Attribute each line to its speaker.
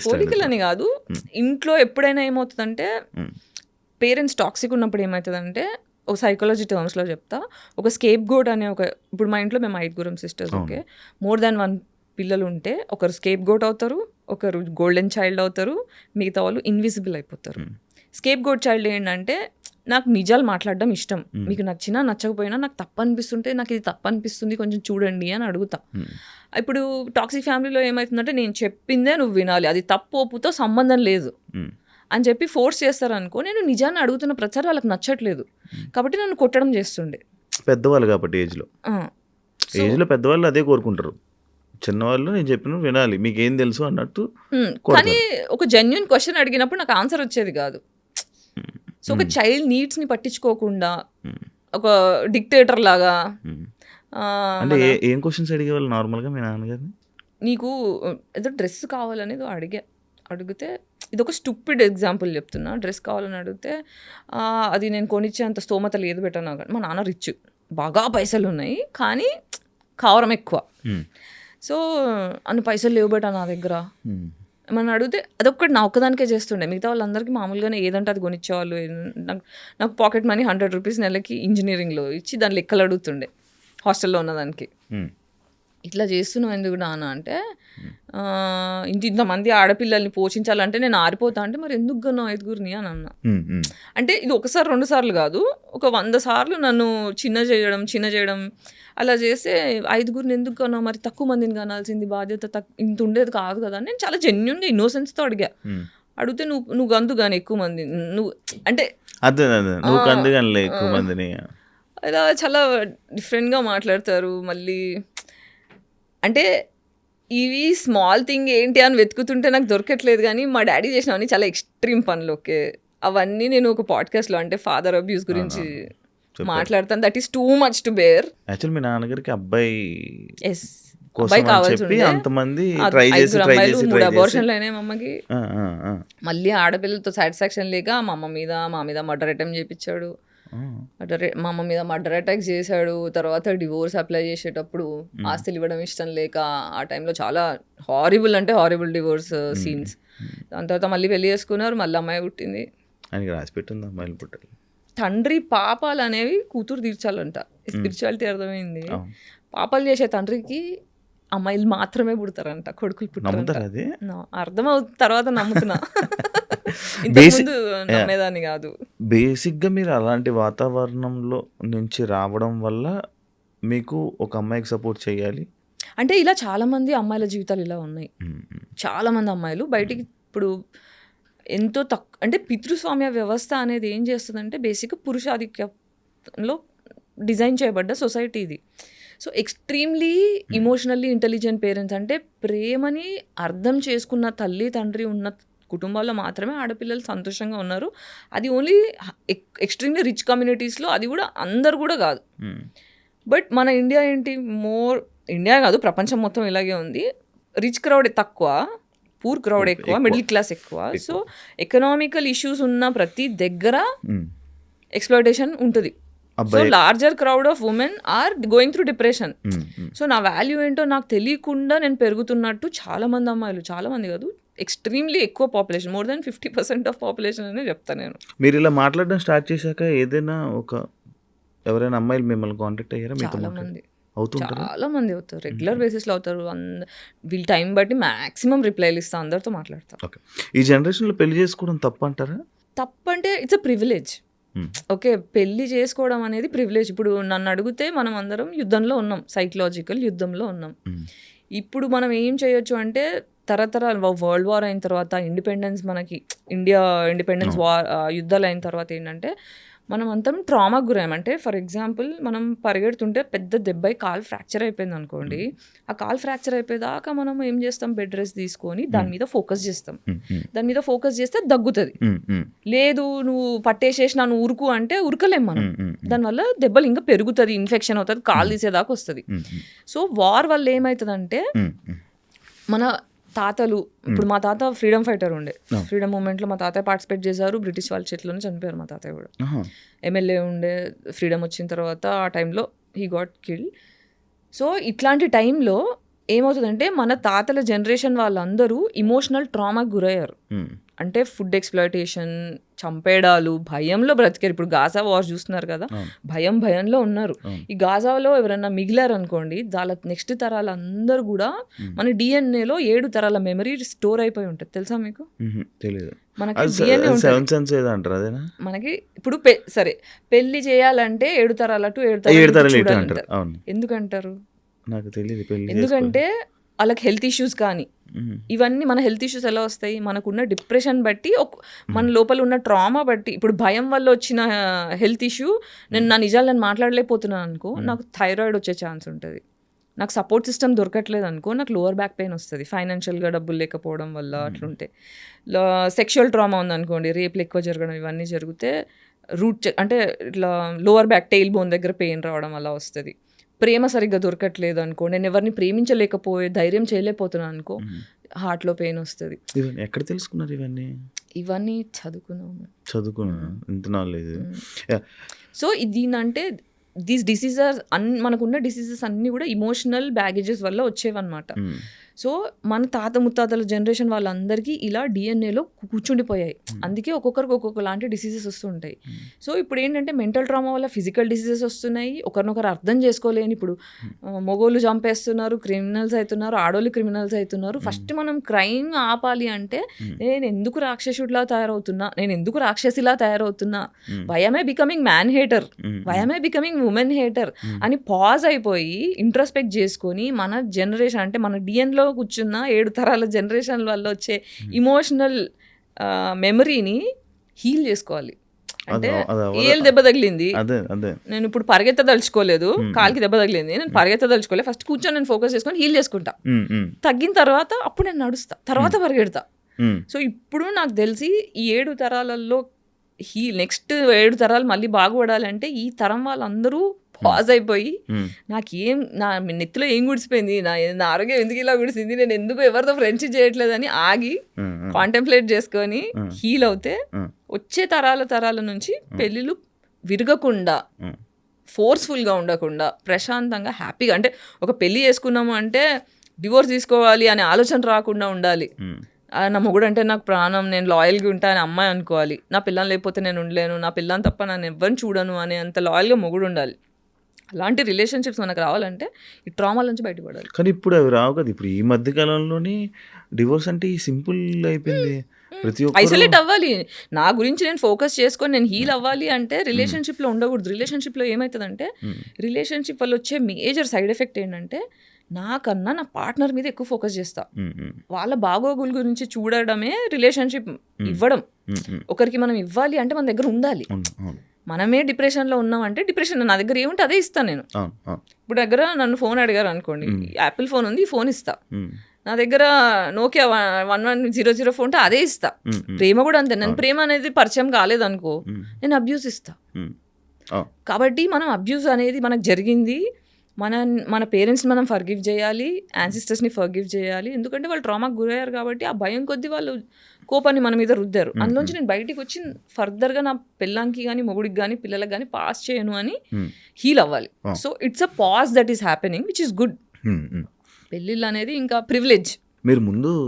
Speaker 1: పోలికలని కాదు, ఇంట్లో ఎప్పుడైనా ఏమవుతుందంటే పేరెంట్స్ టాక్సిక్ ఉన్నప్పుడు ఏమవుతుందంటే, ఒక సైకాలజీ టర్మ్స్లో చెప్తా, ఒక స్కేప్ గోట్ అనే ఇప్పుడు మా ఇంట్లో మేము 5 సిస్టర్స్, ఓకే, మోర్ దాన్ 1 పిల్లలు ఉంటే ఒకరు స్కేప్ గోట్ అవుతారు, ఒకరు గోల్డెన్ చైల్డ్ అవుతారు, మిగతా వాళ్ళు ఇన్విజిబుల్ అయిపోతారు. స్కేప్ గోట్ చైల్డ్ ఏంటంటే, నాకు నిజాలు మాట్లాడడం ఇష్టం, మీకు నచ్చినా నచ్చకపోయినా నాకు తప్పు అనిపిస్తుంటే, నాకు ఇది తప్పు అనిపిస్తుంది కొంచెం చూడండి అని అడుగుతా. ఇప్పుడు టాక్సిక్ ఫ్యామిలీలో ఏమవుతుందంటే, నేను చెప్పిందే నువ్వు వినాలి, అది తప్పు ఒప్పుతో సంబంధం లేదు అని చెప్పి ఫోర్స్ చేస్తారనుకో, నేను నిజాన్ని అడుగుతున్న ప్రచారం వాళ్ళకి నచ్చట్లేదు కాబట్టి నన్ను కొట్టడం చేస్తుండే.
Speaker 2: పెద్దవాళ్ళు కాబట్టి ఏజ్లో పెద్దవాళ్ళు అదే కోరుకుంటారు, చిన్నవాళ్ళు నేను చెప్పిన వినాలి, మీకేం తెలుసు అన్నట్టు.
Speaker 1: కానీ ఒక జెన్యున్ క్వశ్చన్ అడిగినప్పుడు నాకు ఆన్సర్ వచ్చేది కాదు. సో ఒక చైల్డ్ నీడ్స్ని పట్టించుకోకుండా ఒక డిక్టేటర్ లాగా.
Speaker 2: అంటే ఏం క్వశ్చన్స్ అడిగేవాళ్ళు నార్మల్గా మీ నాన్నగారిని?
Speaker 1: నీకు ఏదో డ్రెస్ కావాలనేది అడిగితే, ఇది ఒక స్టూపిడ్ ఎగ్జాంపుల్ చెప్తున్నా, డ్రెస్ కావాలని అడిగితే అది నేను కొనిచ్చే అంత స్తోమత లేదు బెటర్ నాకు. మా నాన్న రిచ్, బాగా పైసలు ఉన్నాయి కానీ కావరం ఎక్కువ. సో అన్ని పైసలు లేవు బెట నా దగ్గర ఏమన్నా అడిగితే అదొక్కటి నా ఒక్కదానికే చేస్తుండే, మిగతా వాళ్ళందరికీ మామూలుగానే ఏదంటే అది కొనిచ్చేవాళ్ళు. నాకు పాకెట్ మనీ 100 రూపీస్ నెలకి ఇంజనీరింగ్లో ఇచ్చి దాని లెక్కలు అడుగుతుండే హాస్టల్లో ఉన్నదానికి. ఇట్లా చేస్తున్నావు ఎందుకు నాన్న అంటే, ఇంతమంది ఆడపిల్లల్ని పోషించాలంటే నేను ఆరిపోతా అంటే, మరి ఎందుకు గన్నావు 5గురిని అని అన్నా. అంటే ఇది ఒకసారి 2 సార్లు కాదు, ఒక 100 సార్లు నన్ను చిన్న చేయడం అలా చేస్తే, 5గురిని ఎందుకు కన్నావు, మరి తక్కువ మందిని కనాల్సింది, బాధ్యత ఇంత ఉండేది కాదు కదా. నేను చాలా జెన్యున్గా ఇన్నోసెన్స్తో అడిగా. అడిగితే నువ్వు గంతు కానీ ఎక్కువ మంది నువ్వు అంటే ఎక్కువ మందిని అలా చాలా డిఫరెంట్గా మాట్లాడతారు. మళ్ళీ అంటే ఇవి స్మాల్ థింగ్ ఏంటి అని వెతుకుతుంటే నాకు దొరకట్లేదు, కానీ మా డాడీ చేసినవన్నీ చాలా ఎక్స్ట్రీమ్ పనులు. ఓకే, అవన్నీ నేను ఒక పాడ్కాస్ట్లో అంటే ఫాదర్ అబ్యూస్ గురించి మాట్లాడతాను. That is too much to bear.
Speaker 2: Actual మీ నాన్నగారికి అబ్బాయి
Speaker 1: కావాల్సి ఉండే, 3 అబార్షన్లు అయినాయి మా అమ్మకి. మళ్ళీ ఆడపిల్లలతో సాటిస్ఫాక్షన్ లేక మా మీద మర్డర్ అటెంప్ట్ చేయించాడు. మా అమ్మ మీద మర్డర్ అటాక్ చేశాడు. తర్వాత డివోర్స్ అప్లై చేసేటప్పుడు ఆస్తులు ఇవ్వడం ఇష్టం లేక ఆ టైంలో చాలా హారిబుల్ డివోర్స్ సీన్స్. దాని తర్వాత మళ్ళీ పెళ్లి చేసుకున్నారు, మళ్ళీ అమ్మాయి పుట్టింది. తండ్రి పాపాలు అనేవి కూతురు తీర్చాలంట, స్పిరిచువాలిటీ అర్థమైంది. పాపాలు చేసే తండ్రికి అమ్మాయిలు మాత్రమే పుడతారంట, కొడుకులు పుట్టారంట. అర్థమవుతుంది తర్వాత నమ్ముతున్నా, ఇంతకుముందు నమ్మేదాన్ని కాదు.
Speaker 2: బేసిక్గా మీరు అలాంటి వాతావరణంలో నుంచి రావడం వల్ల మీకు ఒక అమ్మాయికి సపోర్ట్ చేయాలి
Speaker 1: అంటే, ఇలా చాలా మంది అమ్మాయిల జీవితాలు ఇలా ఉన్నాయి. చాలా మంది అమ్మాయిలు బయటికి ఇప్పుడు ఎంతో అంటే పితృస్వామ్య వ్యవస్థ అనేది ఏం చేస్తుందంటే, బేసిక్గా పురుషాధిక్యంలో డిజైన్ చేయబడ్డ సొసైటీ ఇది. So extremely emotionally intelligent parents, అంటే ప్రేమని అర్థం చేసుకున్న తల్లి తండ్రి ఉన్న కుటుంబాల్లో మాత్రమే ఆడపిల్లలు సంతోషంగా ఉన్నారు. అది ఓన్లీ ఎక్స్ట్రీమ్లీ రిచ్ కమ్యూనిటీస్లో, అది కూడా అందరు కూడా కాదు. బట్ మన ఇండియా ఏంటి, ఇండియా కాదు ప్రపంచం మొత్తం ఇలాగే ఉంది. రిచ్ క్రౌడ్ తక్కువ, పూర్ క్రౌడ్ ఎక్కువ, మిడిల్ క్లాస్ ఎక్కువ. సో ఎకనామికల్ ఇష్యూస్ ఉన్న ప్రతి దగ్గర ఎక్స్‌ప్లాయిటేషన్ ఉంటుంది. So larger crowd of women are going through depression. So నా వాల్యూ ఏంటో నాకు తెలియకుండా నేను పెరుగుతున్నట్టు చాలా మంది అమ్మాయిలు, చాలా మంది కాదు, ఎక్స్ట్రీమ్లీ ఎక్కువ population, more than 50% of population అనే చెప్తాను నేను.
Speaker 2: మీరు ఇలా మాట్లాడడం స్టార్ట్ చేశాక ఏదైనా ఎవరైనా అమ్మాయిలు మిమ్మల్ని కాంటాక్ట్ అయ్యారా?
Speaker 1: చాలా మంది అవుతారు, రెగ్యులర్ బేసిస్లో అవుతారు. వీళ్ళ టైం బట్టి మ్యాక్సిమం రిప్లైలు ఇస్తా, అందరితో మాట్లాడతారు.
Speaker 2: ఓకే, ఈ జనరేషన్లో పెళ్లి చేసుకోవడం తప్పు అంటారా?
Speaker 1: తప్పు అంటే ఇట్స్ అ ప్రివిలేజ్. ఓకే, పెళ్లి చేసుకోవడం అనేది ప్రివిలేజ్. ఇప్పుడు నన్ను అడిగితే మనం అందరం యుద్ధంలో ఉన్నాం, సైకలాజికల్ యుద్ధంలో ఉన్నాం. ఇప్పుడు మనం ఏం చేయొచ్చు అంటే, తరతరాలు వరల్డ్ వార్ అయిన తర్వాత ఇండిపెండెన్స్, మనకి ఇండియా ఇండిపెండెన్స్ వార్ యుద్ధాలు అయిన తర్వాత ఏంటంటే, మనం అంతా ట్రామాకు గురాం. అంటే ఫర్ ఎగ్జాంపుల్, మనం పరిగెడుతుంటే పెద్ద దెబ్బై కాలు ఫ్రాక్చర్ అయిపోయింది అనుకోండి, ఆ కాలు ఫ్రాక్చర్ అయిపోయేదాకా మనం ఏం చేస్తాం, బెడ్ రెస్ట్ తీసుకొని దాని మీద ఫోకస్ చేస్తాం. దాని మీద ఫోకస్ చేస్తే దగ్గుతుంది. లేదు నువ్వు పట్టేసేసి నన్ను ఉరుకు అంటే ఉరకలేం మనం, దానివల్ల దెబ్బలు ఇంకా పెరుగుతుంది, ఇన్ఫెక్షన్ అవుతుంది, కాలు తీసేదాకా వస్తుంది. సో వార్ వల్ల ఏమవుతుందంటే, మన తాతలు, ఇప్పుడు మా తాత ఫ్రీడమ్ ఫైటర్ ఉండే, ఫ్రీడమ్ మూమెంట్లో మా తాతయ్య పార్టిసిపేట్ చేశారు, బ్రిటిష్ వాళ్ళ చేతిలోనే చనిపోయారు. మా తాతయ్య కూడా ఎమ్మెల్యే ఉండే, ఫ్రీడమ్ వచ్చిన తర్వాత ఆ టైంలో హీ గాట్ కిల్డ్. సో ఇట్లాంటి టైంలో ఏమవుతుందంటే మన తాతల జనరేషన్ వాళ్ళందరూ ఇమోషనల్ ట్రామాకి గురయ్యారు. అంటే ఫుడ్ ఎక్స్‌ప్లాయిటేషన్, చంపేయడాలు, భయంలో బ్రతికారు. ఇప్పుడు గాజా వార్ చూస్తున్నారు కదా, భయంలో ఉన్నారు. ఈ గాజాలో ఎవరైనా మిగిలారనుకోండి, వాళ్ళ నెక్స్ట్ తరాలందరూ కూడా మన డిఎన్ఏలో 7 తరాల మెమరీ స్టోర్ అయిపోయి ఉంటుంది. తెలుసా మీకు?
Speaker 2: తెలియదు.
Speaker 1: మనకి డిఎన్ఏ మనకి ఇప్పుడు సరే పెళ్లి చేయాలంటే 7 తరాలు అటు 7 తరాలు చూడాలంటారు. ఎందుకంటారు?
Speaker 2: నాకు తెలియదు.
Speaker 1: ఎందుకంటే వాళ్ళకి హెల్త్ ఇష్యూస్ కానీ ఇవన్నీ, మన హెల్త్ ఇష్యూస్ ఎలా వస్తాయి, మనకున్న డిప్రెషన్ బట్టి, మన లోపల ఉన్న ట్రామా బట్టి. ఇప్పుడు భయం వల్ల వచ్చిన హెల్త్ ఇష్యూ, నా నిజాలు నేను మాట్లాడలేకపోతున్నాను అనుకో, నాకు థైరాయిడ్ వచ్చే ఛాన్స్ ఉంటుంది. నాకు సపోర్ట్ సిస్టమ్ దొరకట్లేదు అనుకో, నాకు లోవర్ బ్యాక్ పెయిన్ వస్తుంది, ఫైనాన్షియల్గా డబ్బులు లేకపోవడం వల్ల. అట్లుంటే సెక్షువల్ ట్రామా ఉందనుకోండి, రేపులు ఎక్కువ జరగడం, ఇవన్నీ జరిగితే అంటే ఇట్లా లోవర్ బ్యాక్ టెయిల్ బోన్ దగ్గర పెయిన్ రావడం అలా వస్తుంది. ప్రేమ సరిగ్గా దొరకట్లేదు అనుకో, నేను ఎవరిని ప్రేమించలేకపోయే ధైర్యం చేయలేకపోతున్నాను అనుకో, హార్ట్లో పెయిన్ వస్తుంది.
Speaker 2: ఎక్కడ తెలుసుకున్నారు
Speaker 1: ఇవన్నీ? చదువుకున్నాను.
Speaker 2: ఇంత నాలెడ్జ్.
Speaker 1: సో దీనంటే దీస్ డిసీజెస్ మనకున్న డిసీజెస్ అన్నీ కూడా ఇమోషనల్ బ్యాగేజెస్ వల్ల వచ్చేవన్నమాట. సో మన తాత ముత్తాతల జనరేషన్ వాళ్ళందరికీ ఇలా డిఎన్ఏలో కూర్చుండిపోయాయి. అందుకే ఒక్కొక్కరికి ఒక్కొక్క లాంటి డిసీజెస్ వస్తుంటాయి. సో ఇప్పుడు ఏంటంటే మెంటల్ ట్రామా వల్ల ఫిజికల్ డిసీజెస్ వస్తున్నాయి. ఒకరినొకరు అర్థం చేసుకోలేని, ఇప్పుడు మగోళ్ళు చంపేస్తున్నారు, క్రిమినల్స్ అవుతున్నారు, ఆడోళ్ళు క్రిమినల్స్ అవుతున్నారు. ఫస్ట్ మనం క్రైమ్ ఆపాలి అంటే, నేను ఎందుకు రాక్షసుడిలా తయారవుతున్నా, నేను ఎందుకు రాక్షసిలా తయారవుతున్నా, why becoming man hater, why becoming women hater అని పాజ్ అయిపోయి ఇంట్రోస్పెక్ట్ చేసుకొని, మన జనరేషన్ అంటే మన డిఎన్లో కూర్చున్న 7 తరాల జనరేషన్ వల్ల వచ్చే ఇమోషనల్ మెమరీని హీల్ చేసుకోవాలి. అంటే ఏళ్ళు దెబ్బ తగిలింది, నేను ఇప్పుడు పరిగెత్తదలుచుకోలేదు, కాలికి దెబ్బ తగిలింది, నేను పరిగెత్తదలుచుకోలేదు, ఫస్ట్ కూర్చొని నేను ఫోకస్ చేసుకొని హీల్ చేసుకుంటా. తగ్గిన తర్వాత అప్పుడు నేను నడుస్తా, తర్వాత పరిగెడతా. సో ఇప్పుడు నాకు తెలిసి ఈ 7 తరాలలో నెక్స్ట్ 7 తరాలు మళ్ళీ బాగుపడాలంటే ఈ తరం వాళ్ళందరూ పాజ్ అయిపోయి, నాకేం, నా నెత్తిలో ఏం గుడిసిపోయింది, నా ఆరోగ్యం ఎందుకు ఇలా గుడిసింది, నేను ఎందుకు ఎవరితో ఫ్రెండ్షిప్ చేయట్లేదని ఆగి కాంటెంప్లేట్ చేసుకొని హీల్ అవుతే వచ్చే తరాల నుంచి పెళ్ళిళ్ళు విరగకుండా, ఫోర్స్ఫుల్గా ఉండకుండా, ప్రశాంతంగా హ్యాపీగా, అంటే ఒక పెళ్ళి చేసుకున్నాము అంటే డివోర్స్ తీసుకోవాలి అనే ఆలోచన రాకుండా ఉండాలి. నా మొగుడు అంటే నాకు ప్రాణం, నేను లాయల్గా ఉంటా అని అమ్మాయి అనుకోవాలి. నా పిల్లని లేకపోతే నేను ఉండలేను, నా పిల్లని తప్ప నన్ను ఎవరిని చూడను అనే అంత లాయల్గా మొగుడు ఉండాలి. అలాంటి రిలేషన్షిప్స్ మనకు రావాలంటే ఈ ట్రామాల నుంచి బయటపడాలి.
Speaker 2: కానీ ఇప్పుడు అవి రావు కదా. ఇప్పుడు ఈ మధ్య కాలంలోనే డివోర్స్ అంటే సింపుల్ అయిపోయింది. ప్రతి ఒక్కరు
Speaker 1: ఐసోలేట్ అవ్వాలి. నా గురించి నేను ఫోకస్ చేసుకొని నేను హీల్ అవ్వాలి అంటే రిలేషన్షిప్లో ఉండకూడదు. రిలేషన్షిప్లో ఏమవుతుందంటే, రిలేషన్షిప్ వల్ల వచ్చే మేజర్ సైడ్ ఎఫెక్ట్ ఏంటంటే, నాకన్నా నా పార్ట్నర్ మీద ఎక్కువ ఫోకస్ చేస్తా. వాళ్ళ బాగోగుల గురించి చూడడమే రిలేషన్షిప్ ఇవ్వడం. ఒకరికి మనం ఇవ్వాలి అంటే మన దగ్గర ఉండాలి. మనమే డిప్రెషన్లో ఉన్నామంటే, డిప్రెషన్ నా దగ్గర ఏముంటే అదే ఇస్తాను నేను. ఇప్పుడు దగ్గర నన్ను ఫోన్ అడిగారు అనుకోండి, యాపిల్ ఫోన్ ఉంది, ఈ ఫోన్ ఇస్తా. నా దగ్గర నోకియా 1100 ఫోన్ ఉంటే అదే ఇస్తా. ప్రేమ కూడా అంతే. నేను ప్రేమ అనేది పరిచయం కాలేదనుకో, నేను అబ్యూస్ ఇస్తా. కాబట్టి మనం అబ్యూస్ అనేది మనకు జరిగింది, మన పేరెంట్స్ని మనం ఫర్గివ్ చేయాలి, యాన్సిస్టర్స్ని ఫర్గివ్ చేయాలి. ఎందుకంటే వాళ్ళు ట్రామాకి గురయ్యారు కాబట్టి ఆ భయం కొద్దీ వాళ్ళు కోపాన్ని మన మీద రుద్దారు. అందులోంచి నేను బయటికి వచ్చి ఫర్దర్గా నా పిల్లానికి కానీ, మొగుడికి కానీ, పిల్లలకు కానీ పాస్ చేయను అని హీల్ అవ్వాలి. So it's a pause that is happening, which is good. పెళ్ళిళ్ళు అనేది ఇంకా ప్రివిలేజ్.
Speaker 2: మీరు ముందు